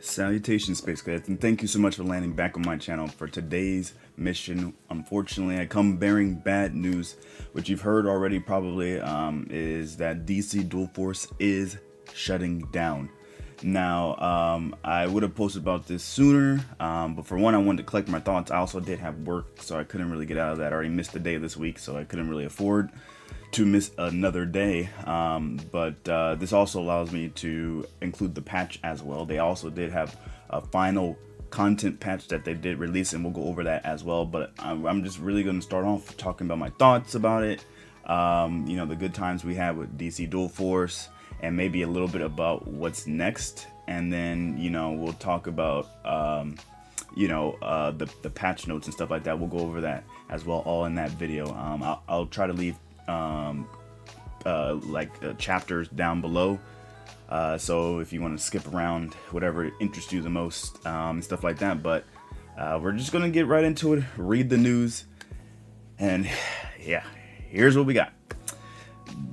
Salutations, Space Cadets, and thank you so much for landing back on my channel for today's mission. Unfortunately, I come bearing bad news, which you've heard already probably, is that DC Dual Force is shutting down. Now, I would have posted about this sooner, but for one, I wanted to collect my thoughts. I also did have work, so I couldn't really get out of that. I already missed a day this week, so I couldn't really afford to miss another day, but this also allows me to include the patch as well. They also did have a final content patch that they did release, and we'll go over that as well. But I'm just really going to start off talking about my thoughts about it, the good times we had with DC Dual Force, and maybe a little bit about what's next, and then we'll talk about the patch notes and stuff like that. We'll go over that as well, all in that video. I'll try to leave chapters down below, so if you want to skip around whatever interests you the most, and stuff like that. But we're just gonna get right into it, read the news, and yeah, here's what we got.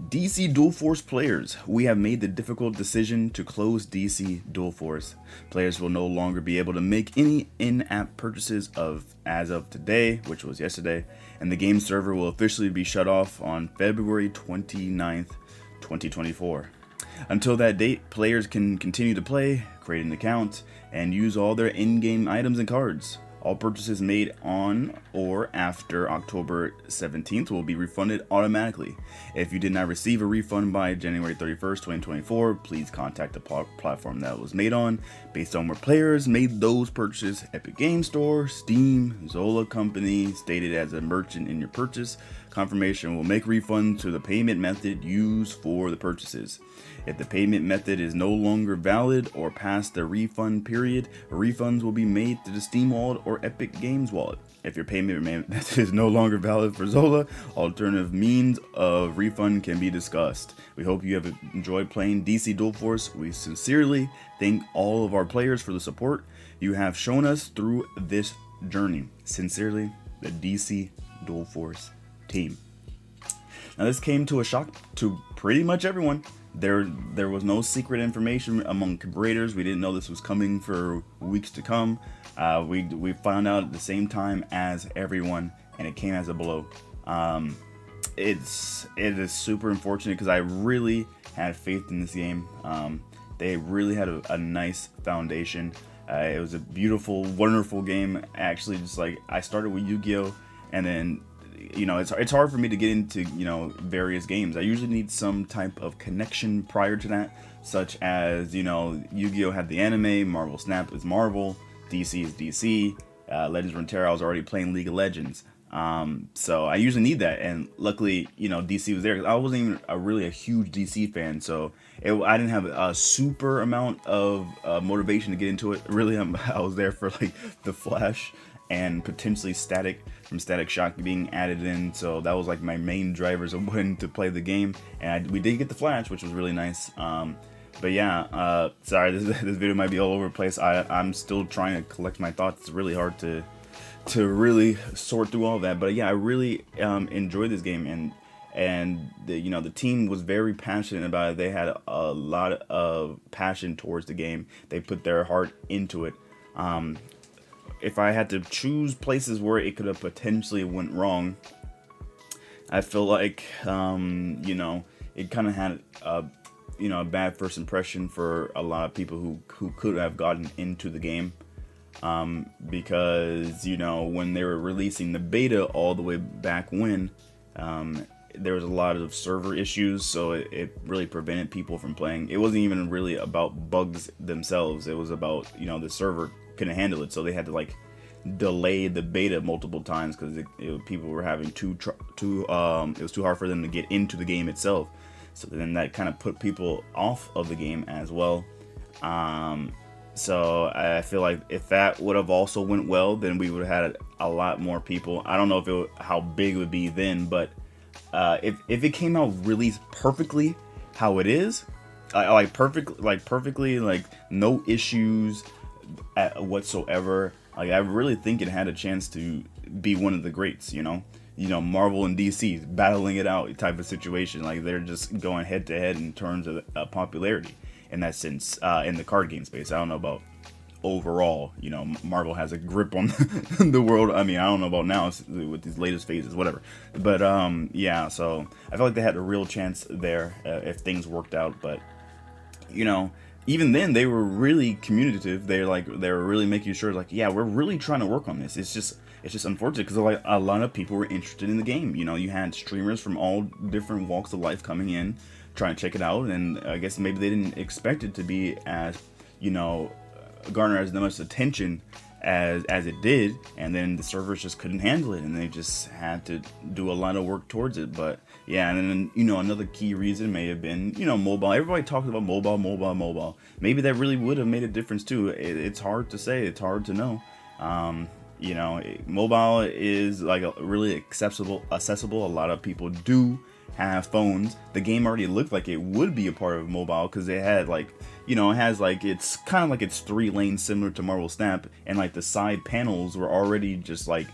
DC Dual Force players, we have made the difficult decision to close DC Dual Force. Players will no longer be able to make any in-app purchases as of today, which was yesterday, and the game server will officially be shut off on February 29th, 2024. Until that date, players can continue to play, create an account, and use all their in-game items and cards. All purchases made on or after October 17th will be refunded automatically. If you did not receive a refund by January 31st, 2024, please contact the platform that was made on based on where players made those purchases: Epic Games Store, Steam, Zola Company, stated as a merchant in your purchase. Confirmation will make refunds to the payment method used for the purchases. If the payment method is no longer valid or past the refund period, refunds will be made to the Steam wallet or Epic Games wallet. If your payment method is no longer valid for Zola, alternative means of refund can be discussed. We hope you have enjoyed playing DC Dual Force. We sincerely thank all of our players for the support you have shown us through this journey. Sincerely, the DC Dual Force team. Now, this came to a shock to pretty much everyone. There was no secret information among creators. We didn't know this was coming for weeks to come. We found out at the same time as everyone, and it came as a blow. It is super unfortunate because I really had faith in this game. They really had a nice foundation. It was a beautiful, wonderful game. Actually, just like I started with Yu-Gi-Oh, and then it's hard for me to get into various games. I usually need some type of connection prior to that, such as Yu-Gi-Oh had the anime, Marvel Snap is Marvel, DC is DC, Legends of Runeterra I was already playing League of Legends, so I usually need that, and luckily DC was there because I wasn't even really a huge DC fan, so I didn't have a super amount of motivation to get into it. Really, I was there for like the Flash and potentially Static from Static Shock being added in, so that was like my main drivers of when to play the game. And we did get the Flash, which was really nice. But yeah, sorry, this video might be all over the place. I'm still trying to collect my thoughts. It's really hard to really sort through all of that. But yeah, I really enjoyed this game, and the team was very passionate about it. They had a lot of passion towards the game. They put their heart into it. If I had to choose places where it could have potentially went wrong, I feel like it kind of had a bad first impression for a lot of people who could have gotten into the game, because when they were releasing the beta all the way back when, there was a lot of server issues, so it really prevented people from playing. It wasn't even really about bugs themselves. It was about the server couldn't handle it, so they had to like delay the beta multiple times because people were having it was too hard for them to get into the game itself. So then that kind of put people off of the game as well. So I feel like if that would have also went well, then we would have had a lot more people. I don't know if how big it would be then, but if it came out really perfectly how it is, perfectly, like no issues whatsoever, like I really think it had a chance to be one of the greats. Marvel and DC battling it out type of situation. Like they're just going head to head in terms of popularity in that sense, in the card game space. I don't know about overall. You know, Marvel has a grip on the world. I mean, I don't know about now with these latest phases, whatever. But yeah, so I feel like they had a real chance there if things worked out. But you know, even then they were really communicative. They were really making sure like, yeah, we're really trying to work on this. It's just unfortunate because like a lot of people were interested in the game. You know, you had streamers from all different walks of life coming in, trying to check it out, and I guess maybe they didn't expect it to be as, you know, garner as much attention as it did, and then the servers just couldn't handle it, and they just had to do a lot of work towards it. But yeah, and then, you know, another key reason may have been, you know, mobile. Everybody talks about mobile. Maybe that really would have made a difference too. It's hard to say. It's hard to know. You know, mobile is like a really accessible. A lot of people do have phones. The game already looked like it would be a part of mobile because it had like, you know, it has like, it's kind of like it's 3 lanes similar to Marvel Snap, and like the side panels were already just like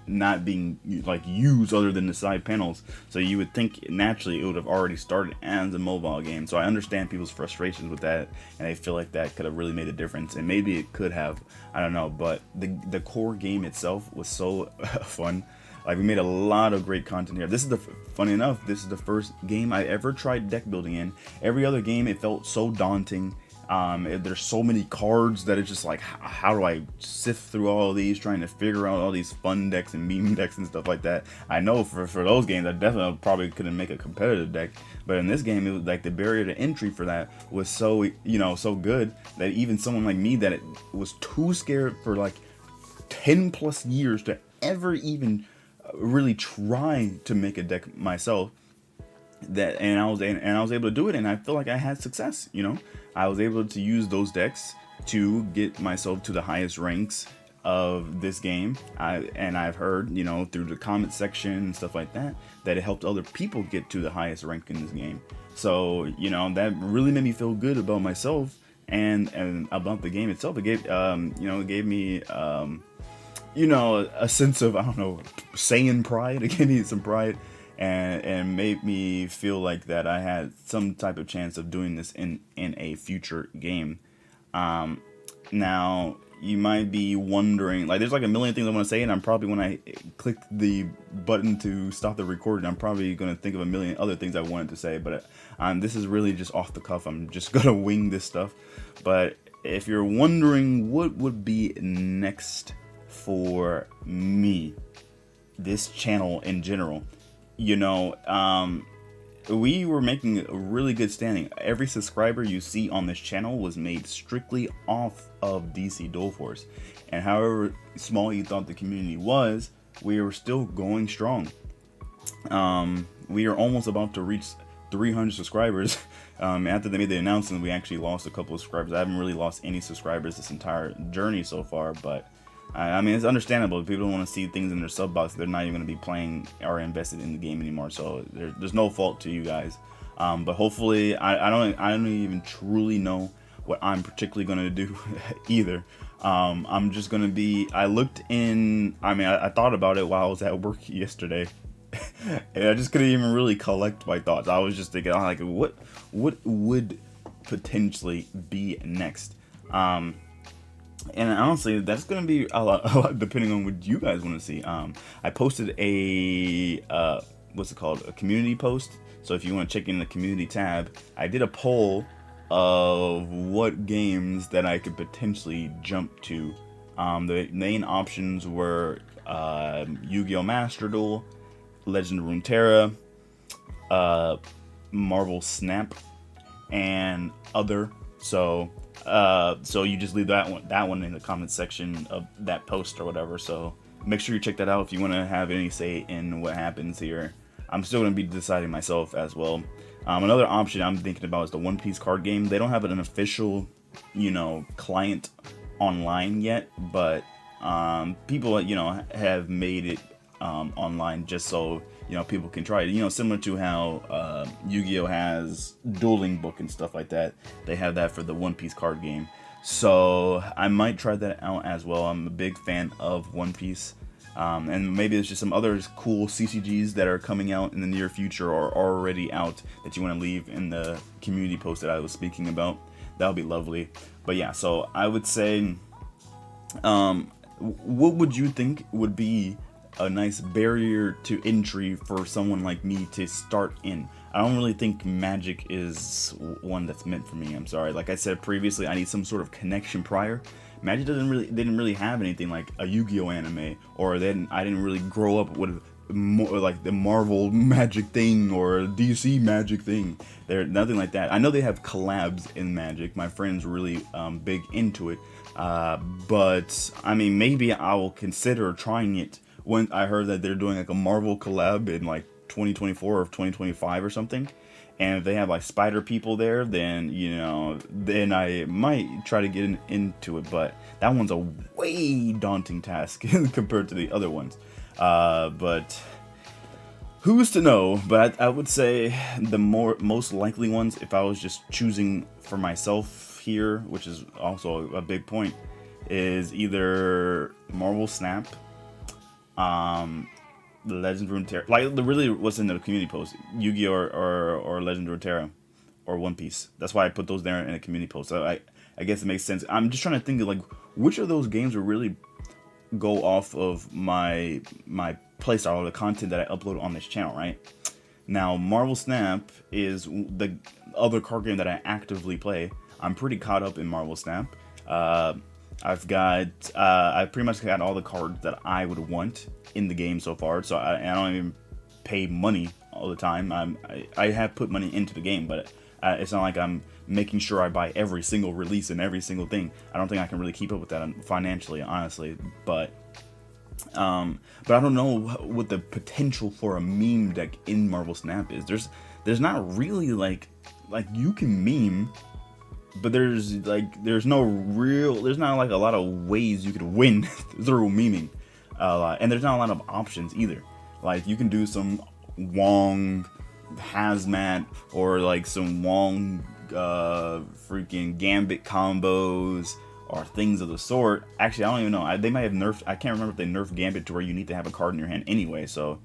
not being like used other than the side panels. So you would think naturally it would have already started as a mobile game. So I understand people's frustrations with that, and I feel like that could have really made a difference, and maybe it could have, I don't know. But the core game itself was so fun. Like, we made a lot of great content here. This is funny enough, this is the first game I ever tried deck building in. Every other game, it felt so daunting. There's so many cards that it's just like, how do I sift through all of these, trying to figure out all these fun decks and meme decks and stuff like that. I know for those games, I definitely probably couldn't make a competitive deck. But in this game, it was like the barrier to entry for that was so, you know, so good that even someone like me that was too scared for like 10 plus years to ever even really trying to make a deck myself, and I was able to do it, and I feel like I had success. You know, I was able to use those decks to get myself to the highest ranks of this game. I've heard, you know, through the comment section and stuff like that, that it helped other people get to the highest rank in this game. So, you know, that really made me feel good about myself and about the game itself. It gave it gave me you know, a sense of, I don't know, Saiyan pride. It gave me some pride, and made me feel like that I had some type of chance of doing this in a future game. Now, you might be wondering, like, there's like a million things I want to say, and I'm probably, when I click the button to stop the recording, I'm probably going to think of a million other things I wanted to say, but this is really just off the cuff. I'm just going to wing this stuff. But if you're wondering what would be next for me, this channel in general, you know, we were making a really good standing. Every subscriber you see on this channel was made strictly off of DC Duel Force, and however small you thought the community was, we were still going strong. We are almost about to reach 300 subscribers. After they made the announcement, we actually lost a couple of subscribers. I haven't really lost any subscribers this entire journey so far, but I mean, it's understandable. People don't want to see things in their sub box. They're not even going to be playing or invested in the game anymore. So there's no fault to you guys. But hopefully, I don't even truly know what I'm particularly going to do either. I'm just going to be. I looked in. I mean, I thought about it while I was at work yesterday, and I just couldn't even really collect my thoughts. I was just thinking, like, what would potentially be next? And honestly, that's going to be a lot depending on what you guys want to see. I posted a, what's it called? A community post. So if you want to check in the community tab, I did a poll of what games that I could potentially jump to. The main options were Yu-Gi-Oh! Master Duel, Legend of Runeterra, Marvel Snap, and other. So you just leave that one in the comment section of that post or whatever. So make sure you check that out if you want to have any say in what happens here. I'm still going to be deciding myself as well. Another option I'm thinking about is the One Piece card game. They don't have an official, you know, client online yet, but people, you know, have made it online just so, you know, people can try it. You know, similar to how Yu-Gi-Oh! Has dueling book and stuff like that. They have that for the One Piece card game. So I might try that out as well. I'm a big fan of One Piece. And maybe there's just some other cool CCGs that are coming out in the near future or already out that you want to leave in the community post that I was speaking about. That would be lovely. But yeah, so I would say What would you think would be a nice barrier to entry for someone like me to start in? I don't really think Magic is one that's meant for me. I'm sorry. Like I said previously, I need some sort of connection prior. Magic didn't really have anything like a Yu-Gi-Oh anime, or then I didn't really grow up with more like the Marvel Magic thing or DC Magic thing. There's nothing like that. I know they have collabs in Magic. My friend's really big into it. But I mean, maybe I will consider trying it when I heard that they're doing like a Marvel collab in like 2024 or 2025 or something. And if they have like spider people there, then then I might try to get into it. But that one's a way daunting task compared to the other ones. But who's to know? But I would say the most likely ones, if I was just choosing for myself here, which is also a big point, is either Marvel Snap, Legend of Runeterra, like really what's in the community post, Yu-Gi-Oh or Legend of Runeterra, or One Piece. That's why I put those there in a community post. So I guess it makes sense. I'm just trying to think of like which of those games would really go off of my playstyle or the content that I upload on this channel, right? Now, Marvel Snap is the other card game that I actively play. I'm pretty caught up in Marvel Snap. I pretty much got all the cards that I would want in the game so far. So I don't even pay money all the time. I have put money into the game, but it's not like I'm making sure I buy every single release and every single thing. I don't think I can really keep up with that financially, honestly. But I don't know what the potential for a meme deck in Marvel Snap is. There's not really like you can meme, but there's not like a lot of ways you could win through memeing, and there's not a lot of options either. Like you can do some Wong hazmat or like some Wong freaking Gambit combos or things of the sort. Actually, I don't even know. They might have nerfed. I can't remember if they nerfed Gambit to where you need to have a card in your hand anyway. So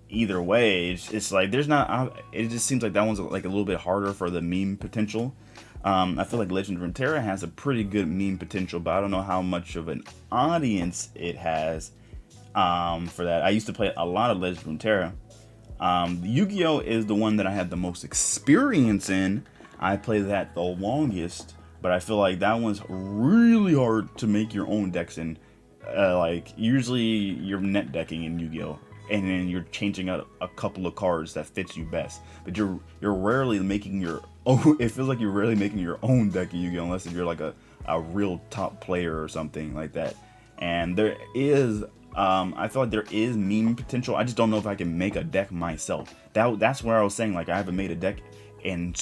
either way, it's like there's not. It just seems like that one's like a little bit harder for the meme potential. I feel like Legend of Runeterra has a pretty good meme potential, but I don't know how much of an audience it has for that. I used to play a lot of Legend of Runeterra. Yu-Gi-Oh is the one that I had the most experience in. I played that the longest, but I feel like that one's really hard to make your own decks in. Like usually you're net decking in Yu-Gi-Oh, and then you're changing out a couple of cards that fits you best. But you're rarely making your own. It feels like you're rarely making your own deck in Yu-Gi-Oh unless if you're like a real top player or something like that. And there is. I feel like there is meme potential. I just don't know if I can make a deck myself. That's where I was saying like I haven't made a deck in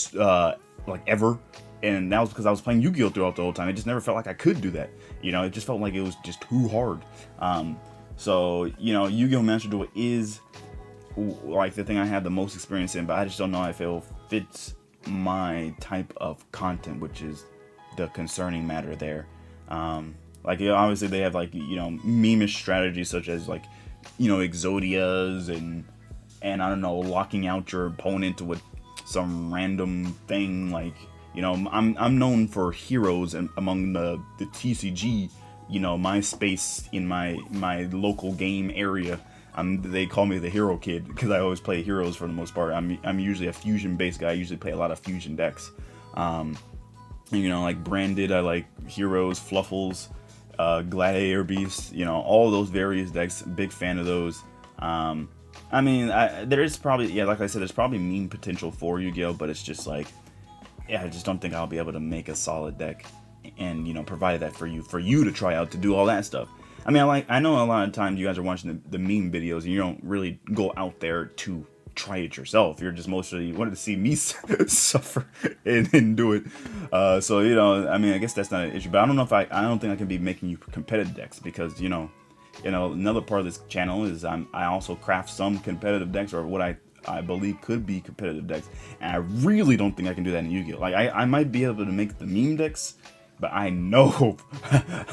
like ever, and that was because I was playing Yu-Gi-Oh throughout the whole time. It just never felt like I could do that. It just felt like it was just too hard. So Yu-Gi-Oh Master Duel is like the thing I have the most experience in, but I just don't know if it fits my type of content, which is the concerning matter there. Like obviously they have like meme-ish strategies such as like Exodias and I don't know, locking out your opponent with some random thing like I'm known for heroes and among the TCG, my space in my local game area. They call me the hero kid because I always play heroes for the most part. I'm usually a fusion based guy. I usually play a lot of fusion decks. Like branded, I like heroes, fluffles, gladiator beasts, all those various decks. Big fan of those. There is probably, like I said, there's probably meme potential for Yu-Gi-Oh, but it's just like, I just don't think I'll be able to make a solid deck and provide that for you to try out to do all that stuff. I know a lot of times you guys are watching the meme videos and you don't really go out there to try it yourself. You're just mostly wanted to see me suffer and do it. So I guess that's not an issue. But I don't think I can be making you competitive decks because another part of this channel is I also craft some competitive decks or what I believe could be competitive decks, and I really don't think I can do that in Yu-Gi-Oh. Like I might be able to make the meme decks, but I know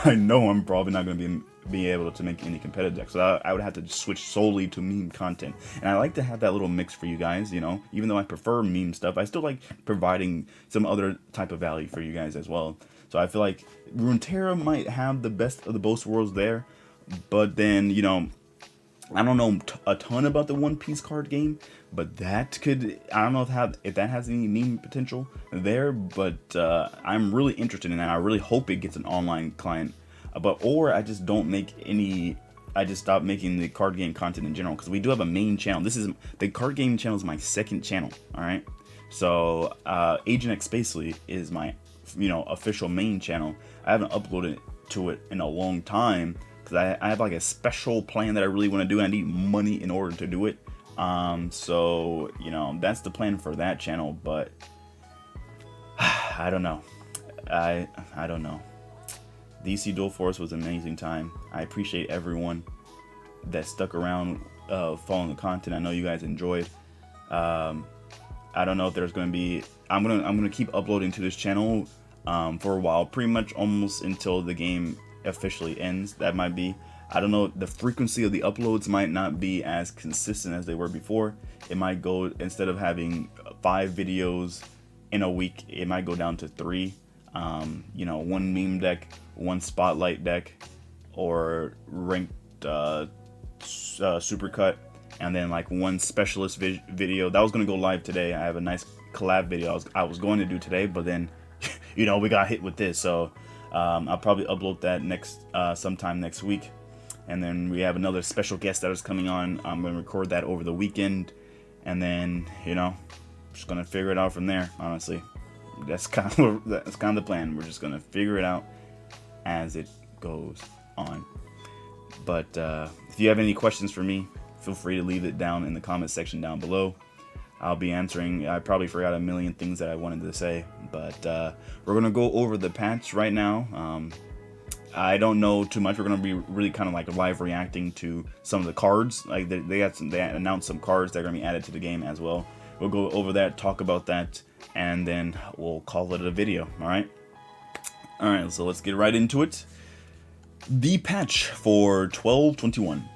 I'm probably not going to be able to make any competitive decks. So I would have to switch solely to meme content, and I like to have that little mix for you guys. Even though I prefer meme stuff, I still like providing some other type of value for you guys as well. So I feel like Runeterra might have the best of the both worlds there, but then, you know, I don't know a ton about the One Piece card game, but that could, I don't know if that has any meme potential there, but I'm really interested in that. I really hope it gets an online client, or I just don't make any, I just stop making the card game content in general, because we do have a main channel. This is, the card game channel is my second channel, alright? So Agent X Spacely is my, you know, official main channel. I haven't uploaded to it in a long time, because I have like a special plan that I really want to do, and I need money in order to do it. So, you know, that's the plan for that channel, but I don't know. I don't know. DC Duel Force was an amazing time. I appreciate everyone that stuck around following the content. I know you guys enjoyed. I don't know if there's going to be, I'm gonna keep uploading to this channel for a while, pretty much almost until the game officially ends. That might be, I don't know, the frequency of the uploads might not be as consistent as they were before. It might go, instead of having 5 videos in a week, it might go down to 3. You know, 1 meme deck, 1 spotlight deck, or ranked supercut, and then like 1 specialist video that was going to go live today. I have a nice collab video I was going to do today, but then you know, we got hit with this, so I'll probably upload that sometime next week. And then we have another special guest that is coming on. I'm going to record that over the weekend, and then, you know, just going to figure it out from there, honestly. That's kind of the plan. We're just going to figure it out as it goes on. But if you have any questions for me, feel free to leave it down in the comment section down below. I'll be answering. I probably forgot a million things that I wanted to say, but we're gonna go over the patch right now. I don't know too much. We're gonna be really kind of like live reacting to some of the cards. Like they announced some cards that are gonna be added to the game as well. We'll go over that, talk about that, and then we'll call it a video. All right. So let's get right into it. The patch for 12.21.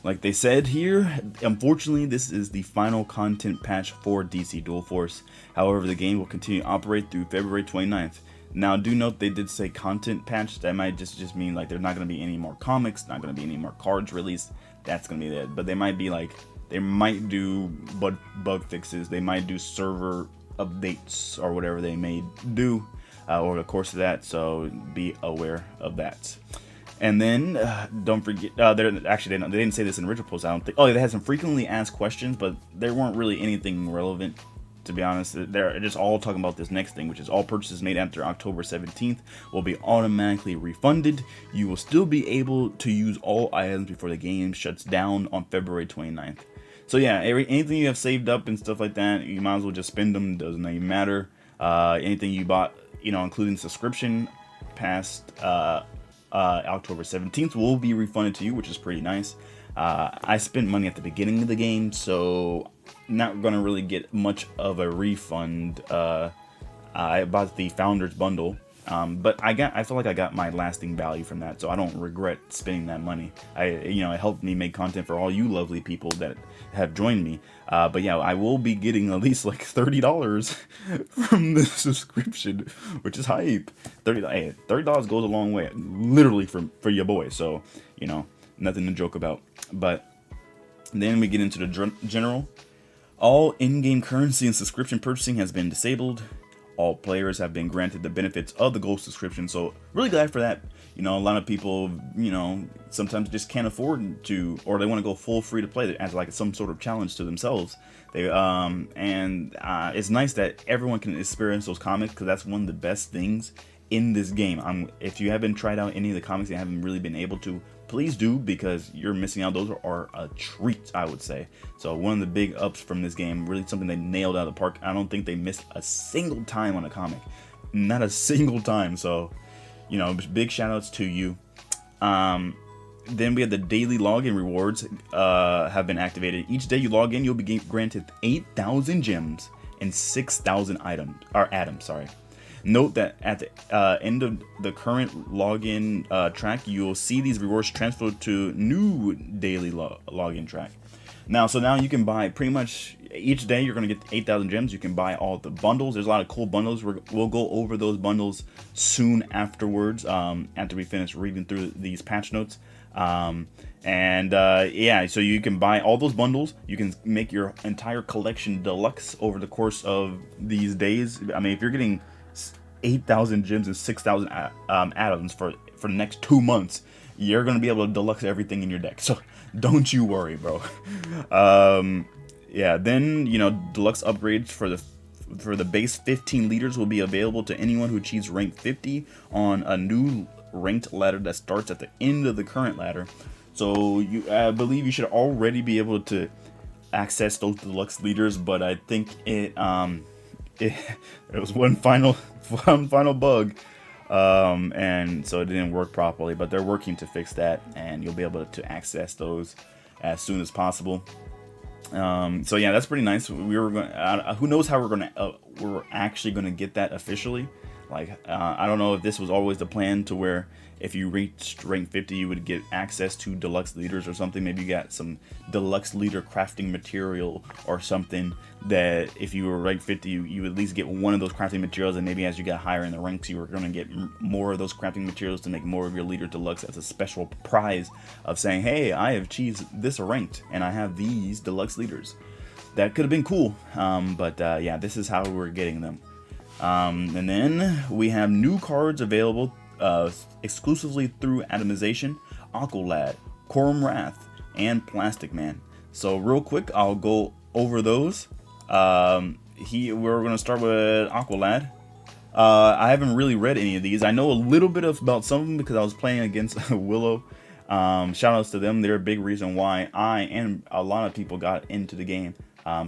Like they said here, unfortunately, this is the final content patch for DC Duel Force. However, the game will continue to operate through February 29th. Now, do note they did say content patch. That might just mean like there's not going to be any more comics, not going to be any more cards released. That's going to be it. But they might be like, they might do bug fixes. They might do server updates or whatever they may do over the course of that. So be aware of that. And then, don't forget, they didn't say this in the original post, I don't think. Oh, they had some frequently asked questions, but there weren't really anything relevant, to be honest. They're just all talking about this next thing, which is all purchases made after October 17th will be automatically refunded. You will still be able to use all items before the game shuts down on February 29th. So yeah, anything you have saved up and stuff like that, you might as well just spend them, doesn't even matter. Anything you bought, you know, including subscription past October 17th will be refunded to you, which is pretty nice. I spent money at the beginning of the game, so not gonna really get much of a refund. I bought the Founders Bundle, but I feel like I got my lasting value from that, so I don't regret spending that money. It helped me make content for all you lovely people that have joined me. But yeah, I will be getting at least like $30 from the subscription, which is hype. $30 goes a long way, literally for your boy. So, you know, nothing to joke about. But then we get into the general. All in-game currency and subscription purchasing has been disabled. All players have been granted the benefits of the gold subscription, so really glad for that. You know, a lot of people, you know, sometimes just can't afford to, or they want to go full free to play as like some sort of challenge to themselves. It's nice that everyone can experience those comics, because that's one of the best things in this game. If you haven't tried out any of the comics and haven't really been able to, please do, because you're missing out. Those are a treat, I would say. So one of the big ups from this game, really something they nailed out of the park. I don't think they missed a single time on a comic, not a single time. So, you know, big shout outs to you. Then we have the daily login rewards have been activated. Each day you log in, you'll be granted 8,000 gems and 6,000 atoms. Sorry. Note that at the end of the current login track, you'll see these rewards transferred to new daily login track. Now you can buy pretty much each day you're going to get 8,000 gems. You can buy all the bundles. There's a lot of cool bundles. We'll go over those bundles soon afterwards, after we finish reading through these patch notes. Yeah, so you can buy all those bundles. You can make your entire collection deluxe over the course of these days. I mean, if you're getting 8,000 gems and 6,000 atoms for the next 2 months, you're going to be able to deluxe everything in your deck. So don't you worry, bro. Yeah, then, you know, deluxe upgrades for the base 15 leaders will be available to anyone who achieves rank 50 on a new ranked ladder that starts at the end of the current ladder. So I believe you should already be able to access those deluxe leaders, but I think there was one final bug, and so it didn't work properly. But they're working to fix that, and you'll be able to access those as soon as possible. So yeah, that's pretty nice. We were going. Who knows how we're actually gonna get that officially? Like, I don't know if this was always the plan, to where if you reached rank 50, you would get access to deluxe leaders or something. Maybe you got some deluxe leader crafting material or something, that if you were rank 50, you would at least get one of those crafting materials, and maybe as you got higher in the ranks, you were going to get more of those crafting materials to make more of your leader deluxe as a special prize of saying, hey, I have achieved this ranked, and I have these deluxe leaders. That could have been cool, but yeah, this is how we're getting them. And then we have new cards available exclusively through atomization: Aqualad, Quorum Wrath, and Plastic Man. So real quick, I'll go over those. We're going to start with Aqualad. I haven't really read any of these. I know a little bit about some of them because I was playing against Willow. Shout outs to them. They're a big reason why I and a lot of people got into the game.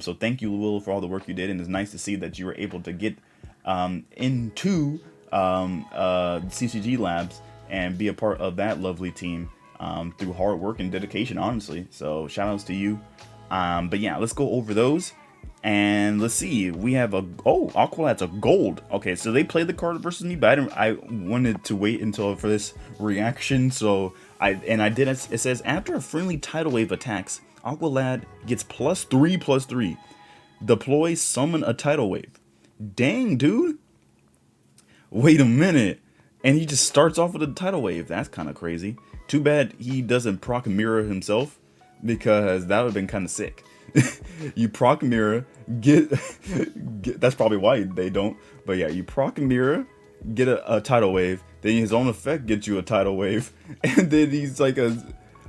So thank you, Willow, for all the work you did, and it's nice to see that you were able to get into CCG Labs and be a part of that lovely team through hard work and dedication, honestly. So shout outs to you. But yeah, let's go over those. And let's see, we have Aqualad's a gold. Okay, so they played the card versus me, but I wanted to wait until for this reaction. So I did. It says, after a friendly tidal wave attacks, Aqualad gets +3/+3. Deploy summon a tidal wave. Dang, dude. Wait a minute. And he just starts off with a tidal wave. That's kind of crazy. Too bad he doesn't proc mirror himself, because that would have been kind of sick. You proc mirror, get that's probably why they don't. But yeah, you proc mirror, get a tidal wave, then his own effect gets you a tidal wave, and then he's like a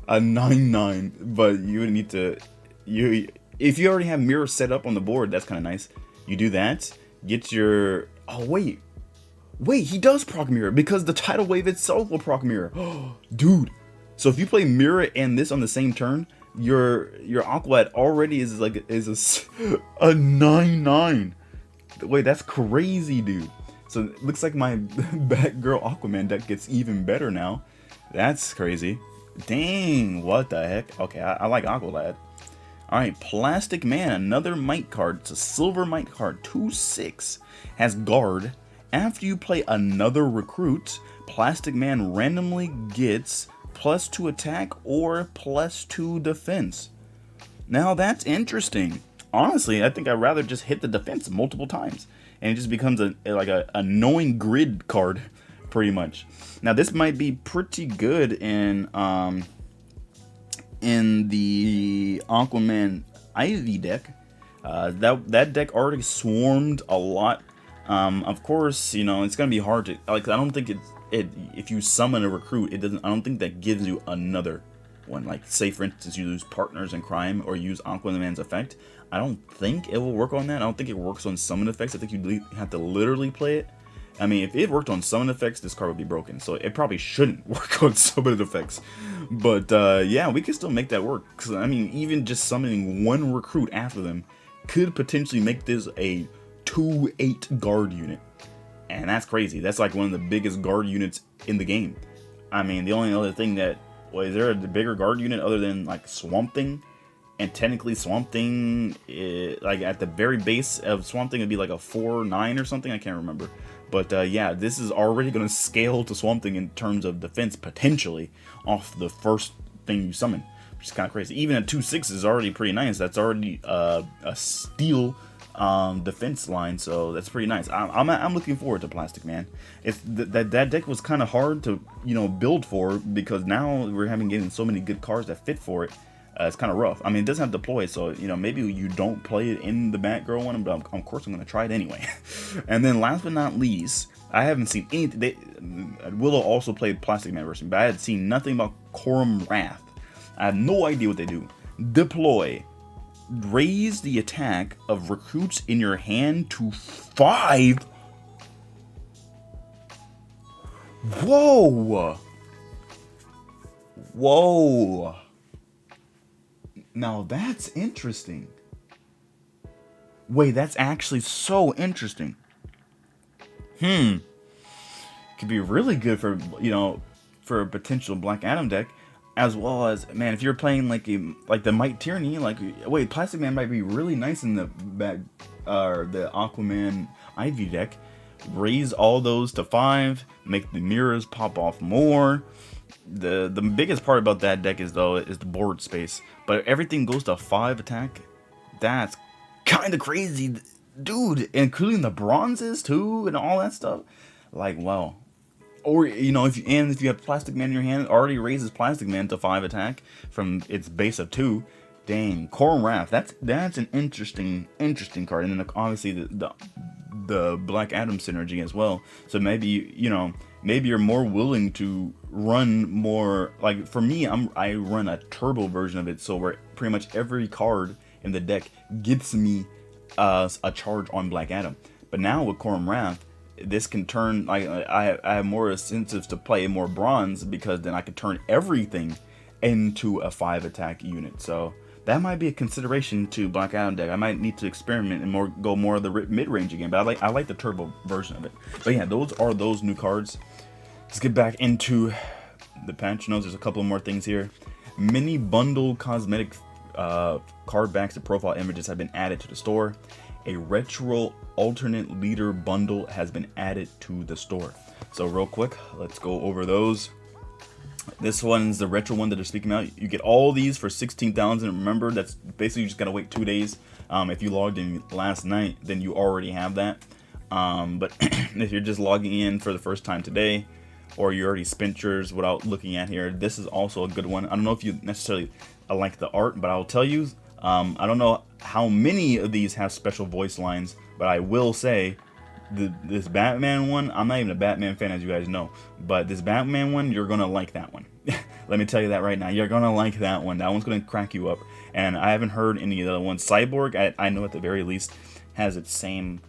9/9. But you would need to, if you already have mirror set up on the board, that's kind of nice. You do that, get your, oh wait, he does proc mirror, because the tidal wave itself will proc mirror. Dude, so if you play mirror and this on the same turn, your Aqualad already is a 9/9. Wait, that's crazy, dude. So it looks like my Batgirl Aquaman deck gets even better now. That's crazy. Dang, what the heck? Okay, I like Aqualad. Alright, Plastic Man, another might card. It's a silver might card, 2/6. Has guard. After you play another recruit, Plastic Man randomly gets +2 attack or +2 defense. Now that's interesting. Honestly, I think I'd rather just hit the defense multiple times, and it just becomes a annoying grid card, pretty much. Now this might be pretty good in the Aquaman Ivy deck. That deck already swarmed a lot. Of course, you know, it's gonna be hard to, like, I don't think if you summon a recruit, I don't think that gives you another one. Like, say for instance you lose Partners in Crime or use Aquaman's effect, I don't think it will work on that. I don't think it works on summon effects. I think you have to literally play it. I mean, if it worked on summon effects, this card would be broken, so it probably shouldn't work on summon effects. But yeah, we can still make that work, because I mean, even just summoning one recruit after them could potentially make this a 2/8 guard unit. And that's crazy. That's like one of the biggest guard units in the game. I mean, the only other thing that, well, is there a bigger guard unit other than like Swamp Thing? And technically Swamp Thing, like at the very base of Swamp Thing, would be like a 4/9 or something. I can't remember. But yeah, this is already going to scale to Swamp Thing in terms of defense, potentially, off the first thing you summon. which is kind of crazy. Even a 2/6 is already pretty nice. That's already a steel defense line, so that's pretty nice. I'm looking forward to Plastic Man. It's that deck was kind of hard to build for, because now we're getting so many good cards that fit for it. It's kind of rough. I mean, it doesn't have deploy, so maybe you don't play it in the Batgirl one, but of course I'm gonna try it anyway. And then last but not least, I haven't seen anything. Willow also played Plastic Man version, but I had seen nothing about Quorum Wrath. I have no idea what they do. Deploy. Raise the attack of recruits in your hand to 5. Whoa! Whoa! Now that's interesting. Wait, that's actually so interesting. Could be really good for for a potential Black Adam deck, as well as, man, if you're playing like the Might Tyranny, wait, Plastic Man might be really nice in the the Aquaman Ivy deck. Raise all those to 5, make the mirrors pop off more. The biggest part about that deck is the board space, but everything goes to 5 attack. That's kind of crazy, dude, including the bronzes too and all that stuff. Like, wow. Or if you have Plastic Man in your hand, it already raises Plastic Man to 5 attack from its base of 2. Dang, Quorum Wrath. That's an interesting card, and then obviously the Black Adam synergy as well. So maybe maybe you're more willing to run more. Like for me, I run a turbo version of it, so where pretty much every card in the deck gets me a charge on Black Adam. But now with Quorum Wrath, this can turn, I have more incentives to play more bronze, because then I could turn everything into a 5 attack unit. So that might be a consideration to Black Adam deck. I might need to experiment and go more of the mid-range again, but I like the turbo version of it. But yeah, those are those new cards. Let's get back into the patch notes. There's a couple more things here. Mini bundle cosmetic card backs and profile images have been added to the store. A retro alternate leader bundle has been added to the store. So real quick, let's go over those. This one's the retro one that they're speaking about. You get all these for 16,000. Remember, that's basically you just gotta wait 2 days. If you logged in last night, then you already have that. But if you're just logging in for the first time today, or you already spent yours without looking at here, this is also a good one. I don't know if you necessarily like the art, but I'll tell you, I don't know how many of these have special voice lines, but I will say this Batman one, I'm not even a Batman fan, as you guys know, but this Batman one, you're gonna like that one. Let me tell you that right now. You're gonna like that one. That one's gonna crack you up. And I haven't heard any of the other ones. Cyborg, I know at the very least has its same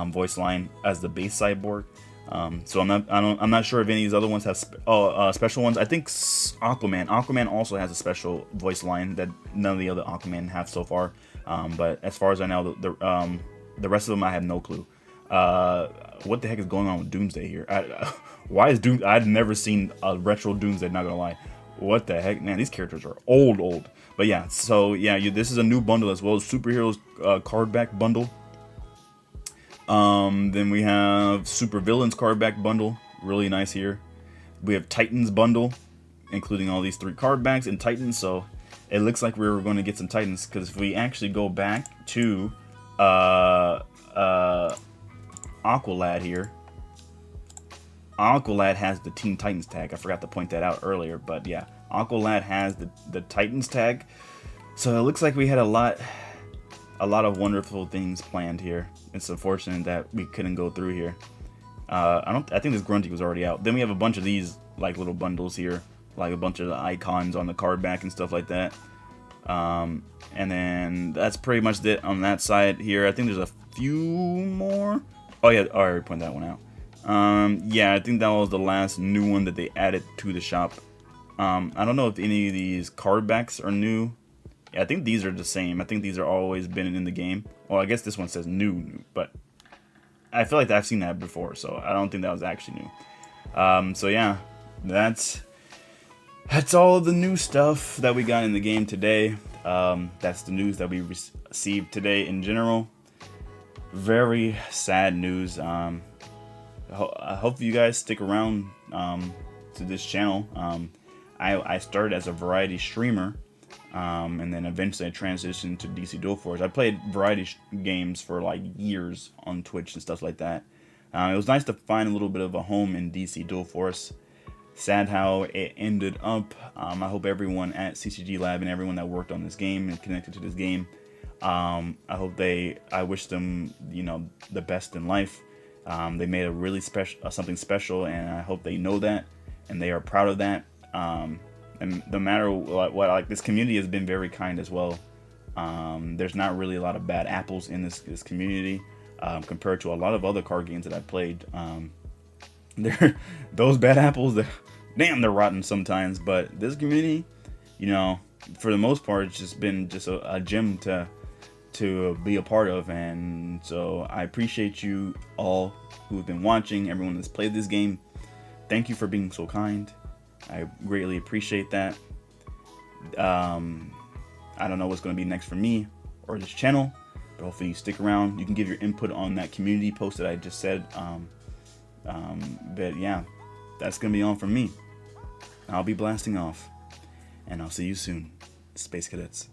voice line as the base Cyborg. So I'm not sure if any of these other ones have special ones. I think Aquaman also has a special voice line that none of the other Aquaman have so far. But as far as I know, the rest of them I have no clue. What the heck is going on with Doomsday here? Why is I've never seen a retro Doomsday, not gonna lie. What the heck, man? These characters are old. But yeah, so yeah, this is a new bundle as well. Superheroes card back bundle. Then we have Super Villains card back bundle, really nice here. We have Titans bundle, including all these 3 card backs and Titans. So it looks like we're going to get some Titans, because if we actually go back to Aqualad here, Aqualad has the Teen Titans tag. I forgot to point that out earlier, but yeah, Aqualad has the Titans tag. So it looks like we had a lot of wonderful things planned here. It's unfortunate that we couldn't go through here. I think this Grunty was already out. Then we have a bunch of these like little bundles here, like a bunch of the icons on the card back and stuff like that. And then that's pretty much it on that side here. I think there's a few more. Oh yeah, I already pointed that one out. Yeah, I think that was the last new one that they added to the shop. I don't know if any of these card backs are new. Yeah, I think these are the same. I think these are always been in the game. Well, I guess this one says new, but I feel like I've seen that before, so I don't think that was actually new. So yeah, that's all the new stuff that we got in the game today. That's the news that we received today in general. Very sad news. I hope you guys stick around to this channel. I started as a variety streamer. And then eventually I transitioned to DC Dual Force. I played variety games for like years on Twitch and stuff like that. It was nice to find a little bit of a home in DC Dual Force. Sad how it ended up. I hope everyone at CCG Lab and everyone that worked on this game and connected to this game, I wish them, the best in life. They made a really special, something special, and I hope they know that and they are proud of that. And no matter what, like, this community has been very kind as well. There's not really a lot of bad apples in this community, compared to a lot of other card games that I've played. Those bad apples, they're rotten sometimes. But this community, for the most part, it's just been a gem to be a part of. And so I appreciate you all who've been watching, everyone that's played this game. Thank you for being so kind. I greatly appreciate that. I don't know what's going to be next for me or this channel, but hopefully you stick around. You can give your input on that community post that I just said. But yeah, that's going to be all from me. I'll be blasting off, and I'll see you soon, Space Cadets.